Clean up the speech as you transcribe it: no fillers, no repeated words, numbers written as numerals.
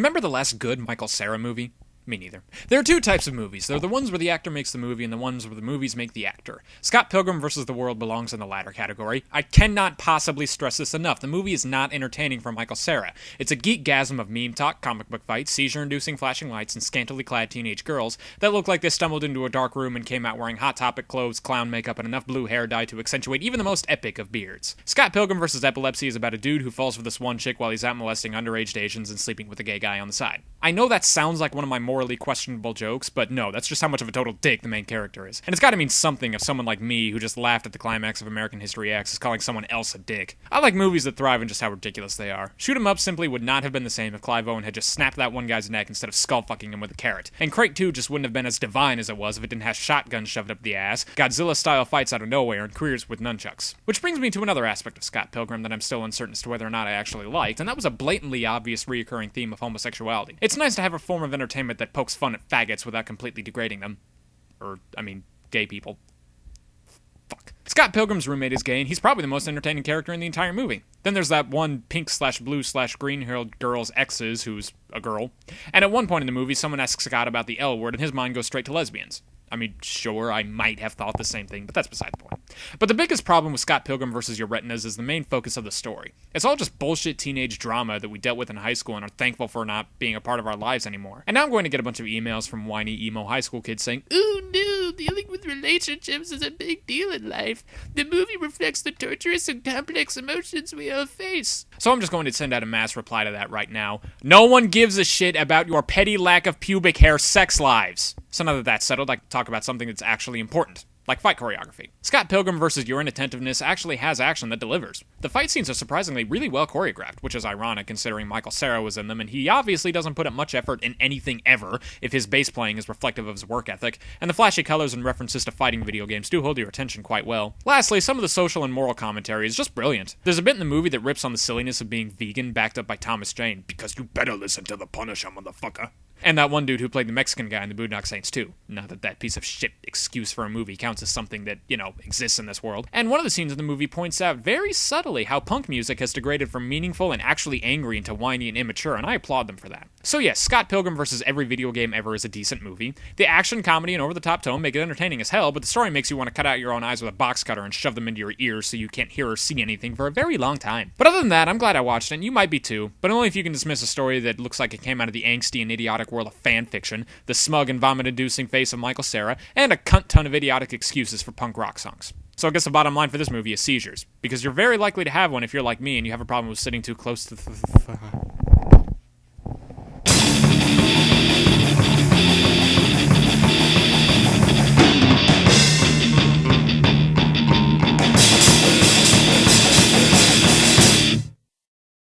Remember the last good Michael Cera movie? Me neither. There are two types of movies. There are the ones where the actor makes the movie and the ones where the movies make the actor. Scott Pilgrim vs. the World belongs in the latter category. I cannot possibly stress this enough. The movie is not entertaining for Michael Cera. It's a geekgasm of meme talk, comic book fights, seizure-inducing flashing lights, and scantily clad teenage girls that look like they stumbled into a dark room and came out wearing Hot Topic clothes, clown makeup, and enough blue hair dye to accentuate even the most epic of beards. Scott Pilgrim vs. Epilepsy is about a dude who falls for this one chick while he's out molesting underage Asians and sleeping with a gay guy on the side. I know that sounds like one of my morally questionable jokes, but no, that's just how much of a total dick the main character is. And it's gotta mean something if someone like me, who just laughed at the climax of American History X, is calling someone else a dick. I like movies that thrive in just how ridiculous they are. Shoot 'em Up simply would not have been the same if Clive Owen had just snapped that one guy's neck instead of skull-fucking him with a carrot. And Crate 2 just wouldn't have been as divine as it was if it didn't have shotguns shoved up the ass, Godzilla-style fights out of nowhere, and careers with nunchucks. Which brings me to another aspect of Scott Pilgrim that I'm still uncertain as to whether or not I actually liked, and that was a blatantly obvious reoccurring theme of homosexuality. It's nice to have a form of entertainment that pokes fun at faggots without completely degrading them. Gay people. Fuck. Scott Pilgrim's roommate is gay, and he's probably the most entertaining character in the entire movie. Then there's that one pink/blue/green-haired girl's exes, who's a girl. And at one point in the movie, someone asks Scott about the L word, and his mind goes straight to lesbians. I mean, sure, I might have thought the same thing, but that's beside the point. But the biggest problem with Scott Pilgrim vs. Your Retinas is the main focus of the story. It's all just bullshit teenage drama that we dealt with in high school and are thankful for not being a part of our lives anymore. And now I'm going to get a bunch of emails from whiny emo high school kids saying, "Oh no, dealing with relationships is a big deal in life. The movie reflects the torturous and complex emotions we all face." So I'm just going to send out a mass reply to that right now. No one gives a shit about your petty lack of pubic hair sex lives. So now that that's settled, I can talk about something that's actually important, like fight choreography. Scott Pilgrim vs. Your Inattentiveness actually has action that delivers. The fight scenes are surprisingly really well choreographed, which is ironic considering Michael Cera was in them, and he obviously doesn't put up much effort in anything ever if his bass playing is reflective of his work ethic, and the flashy colors and references to fighting video games do hold your attention quite well. Lastly, some of the social and moral commentary is just brilliant. There's a bit in the movie that rips on the silliness of being vegan backed up by Thomas Jane, because you better listen to the Punisher, motherfucker. And that one dude who played the Mexican guy in the Boondock Saints too. Not that that piece of shit excuse for a movie counts as something that, exists in this world. And one of the scenes in the movie points out very subtly how punk music has degraded from meaningful and actually angry into whiny and immature, and I applaud them for that. So yes, Scott Pilgrim vs. Every Video Game Ever is a decent movie. The action, comedy, and over-the-top tone make it entertaining as hell, but the story makes you want to cut out your own eyes with a box cutter and shove them into your ears so you can't hear or see anything for a very long time. But other than that, I'm glad I watched it, and you might be too, but only if you can dismiss a story that looks like it came out of the angsty and idiotic world of fan fiction, the smug and vomit-inducing face of Michael Cera, and a cunt ton of idiotic excuses for punk rock songs. So I guess the bottom line for this movie is seizures, because you're very likely to have one if you're like me and you have a problem with sitting too close to the